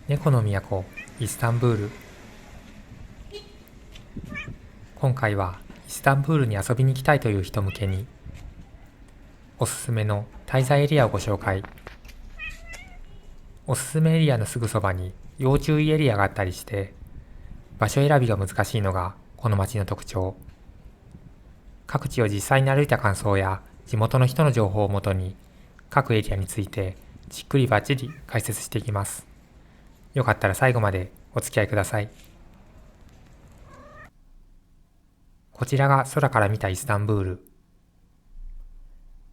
猫の都イスタンブール。今回はイスタンブールに遊びに来たいという人向けにおすすめの滞在エリアをご紹介。おすすめエリアのすぐそばに要注意エリアがあったりして場所選びが難しいのがこの街の特徴。各地を実際に歩いた感想や地元の人の情報をもとに各エリアについてじっくりバッチリ解説していきます。よかったら最後までお付き合いください。こちらが空から見たイスタンブール。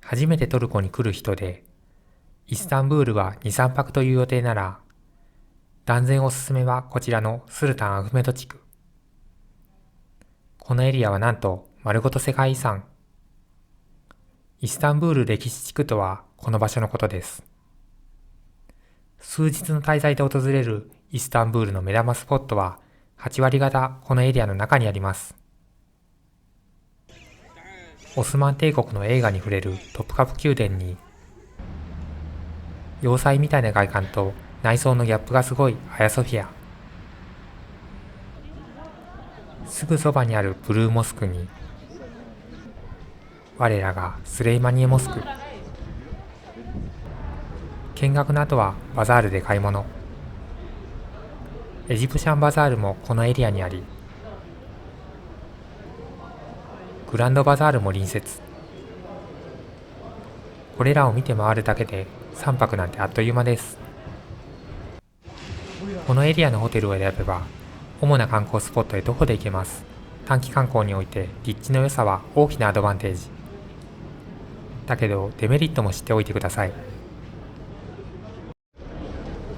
初めてトルコに来る人で、イスタンブールは2、3泊という予定なら、断然おすすめはこちらのスルタンアフメド地区。このエリアはなんと丸ごと世界遺産。イスタンブール歴史地区とはこの場所のことです。数日の滞在で訪れるイスタンブールの目玉スポットは8割方このエリアの中にあります。オスマン帝国の栄華に触れるトップカプ宮殿に、要塞みたいな外観と内装のギャップがすごいアヤソフィア。すぐそばにあるブルーモスクに、我らがスレイマニエモスク。見学の後はバザールで買い物。エジプシャンバザールもこのエリアにあり、グランドバザールも隣接。これらを見て回るだけで3泊なんてあっという間です。このエリアのホテルを選べば主な観光スポットへ徒歩で行けます。短期観光において立地の良さは大きなアドバンテージ。だけどデメリットも知っておいてください。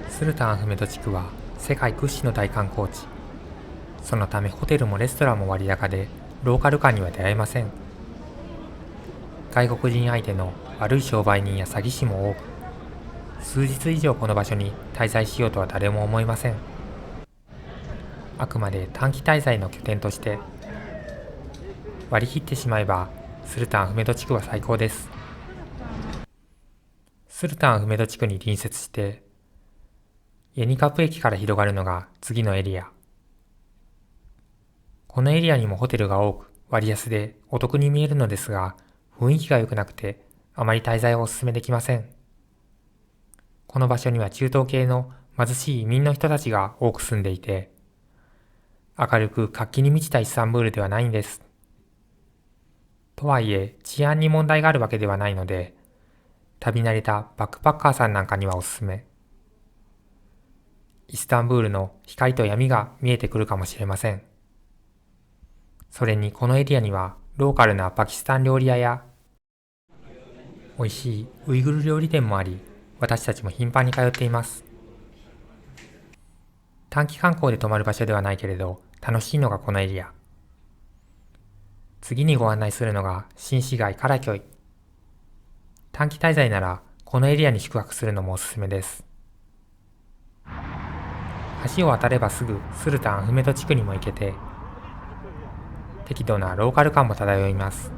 スルタンアフメド地区は世界屈指の大観光地。そのためホテルもレストランも割高でローカル感には出会えません。外国人相手の悪い商売人や詐欺師も多く、数日以上この場所に滞在しようとは誰も思いません。あくまで短期滞在の拠点として割り切ってしまえばスルタンアフメド地区は最高です。スルタンアフメド地区に隣接してイェニカプ駅から広がるのが次のエリア。このエリアにもホテルが多く割安でお得に見えるのですが、雰囲気が良くなくてあまり滞在をお勧めできません。この場所には中東系の貧しい移民の人たちが多く住んでいて、明るく活気に満ちたイスタンブールではないんです。とはいえ治安に問題があるわけではないので、旅慣れたバックパッカーさんなんかにはおすすめ。イスタンブールの光と闇が見えてくるかもしれません。それにこのエリアにはローカルなパキスタン料理屋や美味しいウイグル料理店もあり、私たちも頻繁に通っています。短期観光で泊まる場所ではないけれど楽しいのがこのエリア。次にご案内するのが新市街カラキョイ。短期滞在ならこのエリアに宿泊するのもおすすめです。橋を渡ればすぐスルタンアフメド地区にも行けて、適度なローカル感も漂います。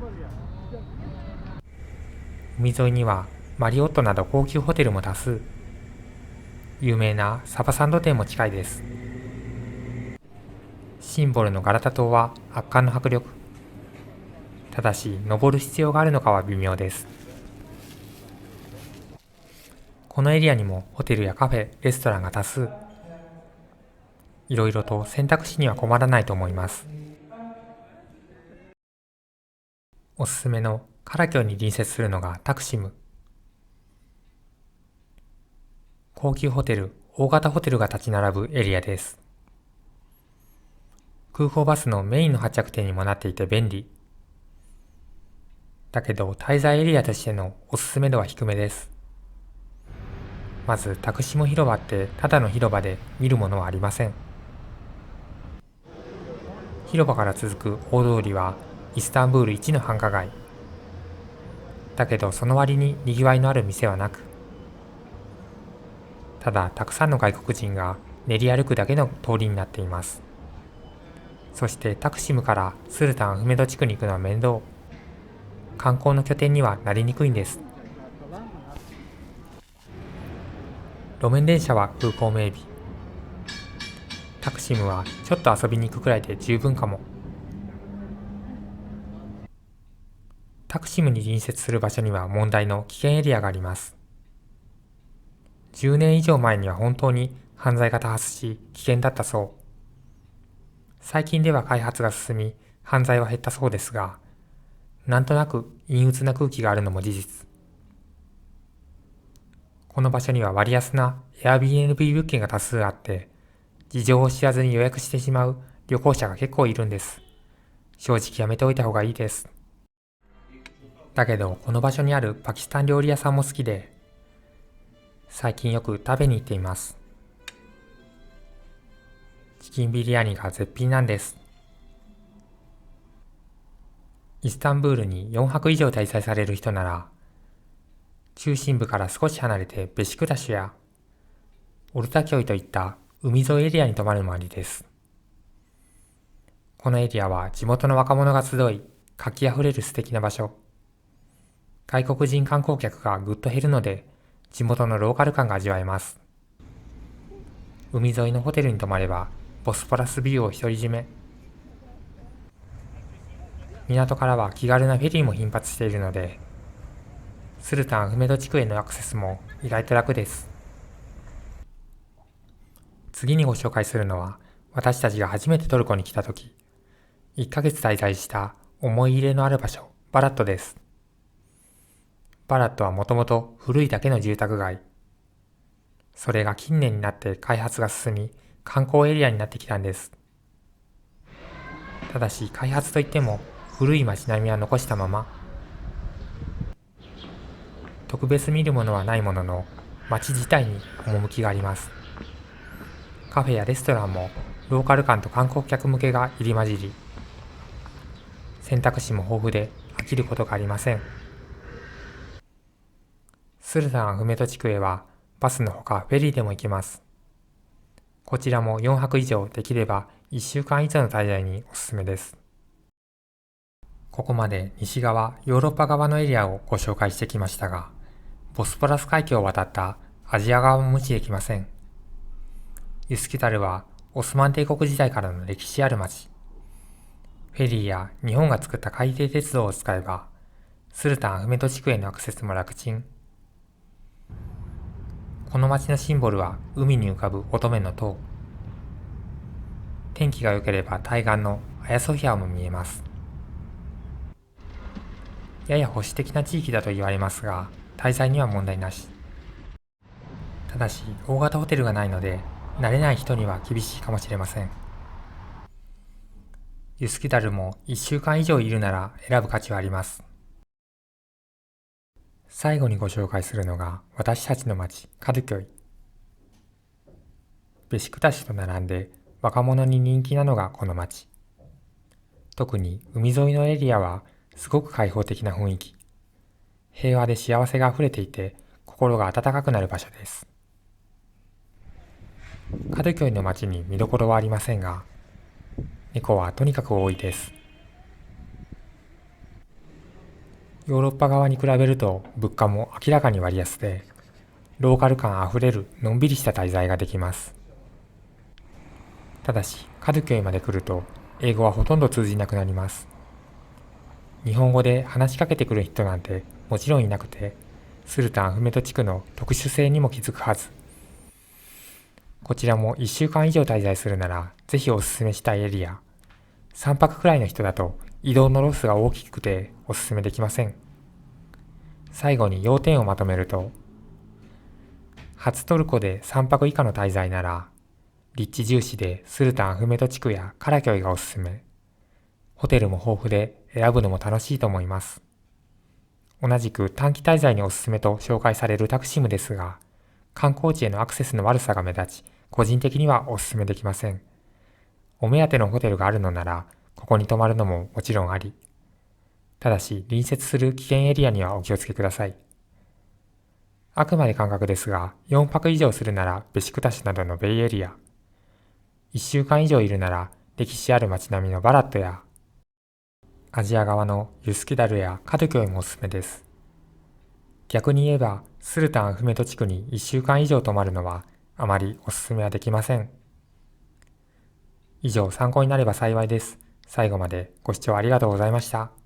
海沿いにはマリオットなど高級ホテルも多数。有名なサバサンド店も近いです。シンボルのガラタ島は圧巻の迫力。ただし登る必要があるのかは微妙です。このエリアにもホテルやカフェ、レストランが多数。いろいろと選択肢には困らないと思います。おすすめのカラキョに隣接するのがタクシム。高級ホテル、大型ホテルが立ち並ぶエリアです。空港バスのメインの発着点にもなっていて便利。だけど滞在エリアとしてのおすすめ度は低めです。まずタクシム広場ってただの広場で見るものはありません。広場から続く大通りはイスタンブール一の繁華街。だけどその割に賑わいのある店はなく、ただたくさんの外国人が練り歩くだけの通りになっています。そしてタクシムからスルタンアフメド地区に行くのは面倒。観光の拠点にはなりにくいんです。路面電車は空港名備。タクシムはちょっと遊びに行くくらいで十分かも。タクシムに隣接する場所には問題の危険エリアがあります。10年以上前には本当に犯罪が多発し危険だったそう。最近では開発が進み犯罪は減ったそうですが、なんとなく陰鬱な空気があるのも事実。この場所には割安な Airbnb 物件が多数あって、事情を知らずに予約してしまう旅行者が結構いるんです。正直やめておいた方がいいです。だけどこの場所にあるパキスタン料理屋さんも好きで、最近よく食べに行っています。チキンビリヤニが絶品なんです。イスタンブールに4泊以上滞在される人なら、中心部から少し離れてベシクタシュやオルタキョイといった海沿いエリアに泊まるのもありです。このエリアは地元の若者が集い、活気あふれる素敵な場所。外国人観光客がぐっと減るので、地元のローカル感が味わえます。海沿いのホテルに泊まれば、ボスポラスビューを独り占め。港からは気軽なフェリーも頻発しているので、スルタン・アフメド地区へのアクセスも意外と楽です。次にご紹介するのは、私たちが初めてトルコに来た時、1ヶ月滞在した思い入れのある場所、バラットです。バラットはもともと古いだけの住宅街。それが近年になって開発が進み、観光エリアになってきたんです。ただし開発といっても古い街並みは残したまま、特別見るものはないものの、街自体に趣があります。カフェやレストランもローカル感と観光客向けが入り混じり、選択肢も豊富で飽きることがありません。スルタン・アフメト地区へはバスのほかフェリーでも行けます。こちらも4泊以上、できれば1週間以上の滞在におすすめです。ここまで西側、ヨーロッパ側のエリアをご紹介してきましたが、ボスポラス海峡を渡ったアジア側も無視できません。ユスキタルはオスマン帝国時代からの歴史ある町。フェリーや日本が作った海底鉄道を使えば、スルタン・アフメト地区へのアクセスも楽ちん。この町のシンボルは海に浮かぶ乙女の塔。天気が良ければ対岸のアヤソフィアも見えます。やや保守的な地域だと言われますが、滞在には問題なし。ただし、大型ホテルがないので、慣れない人には厳しいかもしれません。ユスキダルも1週間以上いるなら選ぶ価値はあります。最後にご紹介するのが私たちの町、カドゥキョイ。ベシクタシュと並んで若者に人気なのがこの町。特に海沿いのエリアはすごく開放的な雰囲気。平和で幸せがあふれていて心が温かくなる場所です。カドゥキョイの町に見どころはありませんが、猫はとにかく多いです。ヨーロッパ側に比べると物価も明らかに割安で、ローカル感あふれるのんびりした滞在ができます。ただし、カドゥキョイまで来ると英語はほとんど通じなくなります。日本語で話しかけてくる人なんてもちろんいなくて、スルタン・アフメト地区の特殊性にも気づくはず。こちらも1週間以上滞在するならぜひおすすめしたいエリア。3泊くらいの人だと移動のロスが大きくておすすめできません。最後に要点をまとめると、初トルコで3泊以下の滞在なら、立地重視でスルタン・アフメト地区やカラキョイがおすすめ。ホテルも豊富で選ぶのも楽しいと思います。同じく短期滞在におすすめと紹介されるタクシムですが、観光地へのアクセスの悪さが目立ち、個人的にはおすすめできません。お目当てのホテルがあるのなら、ここに泊まるのももちろんあり。ただし、隣接する危険エリアにはお気をつけください。あくまで感覚ですが、4泊以上するならベシクタシュなどのベイエリア。1週間以上いるなら歴史ある街並みのバラットや、アジア側のユスキダルやカドゥキョイもおすすめです。逆に言えば、スルタン・アフメト地区に1週間以上泊まるのはあまりおすすめはできません。以上、参考になれば幸いです。最後までご視聴ありがとうございました。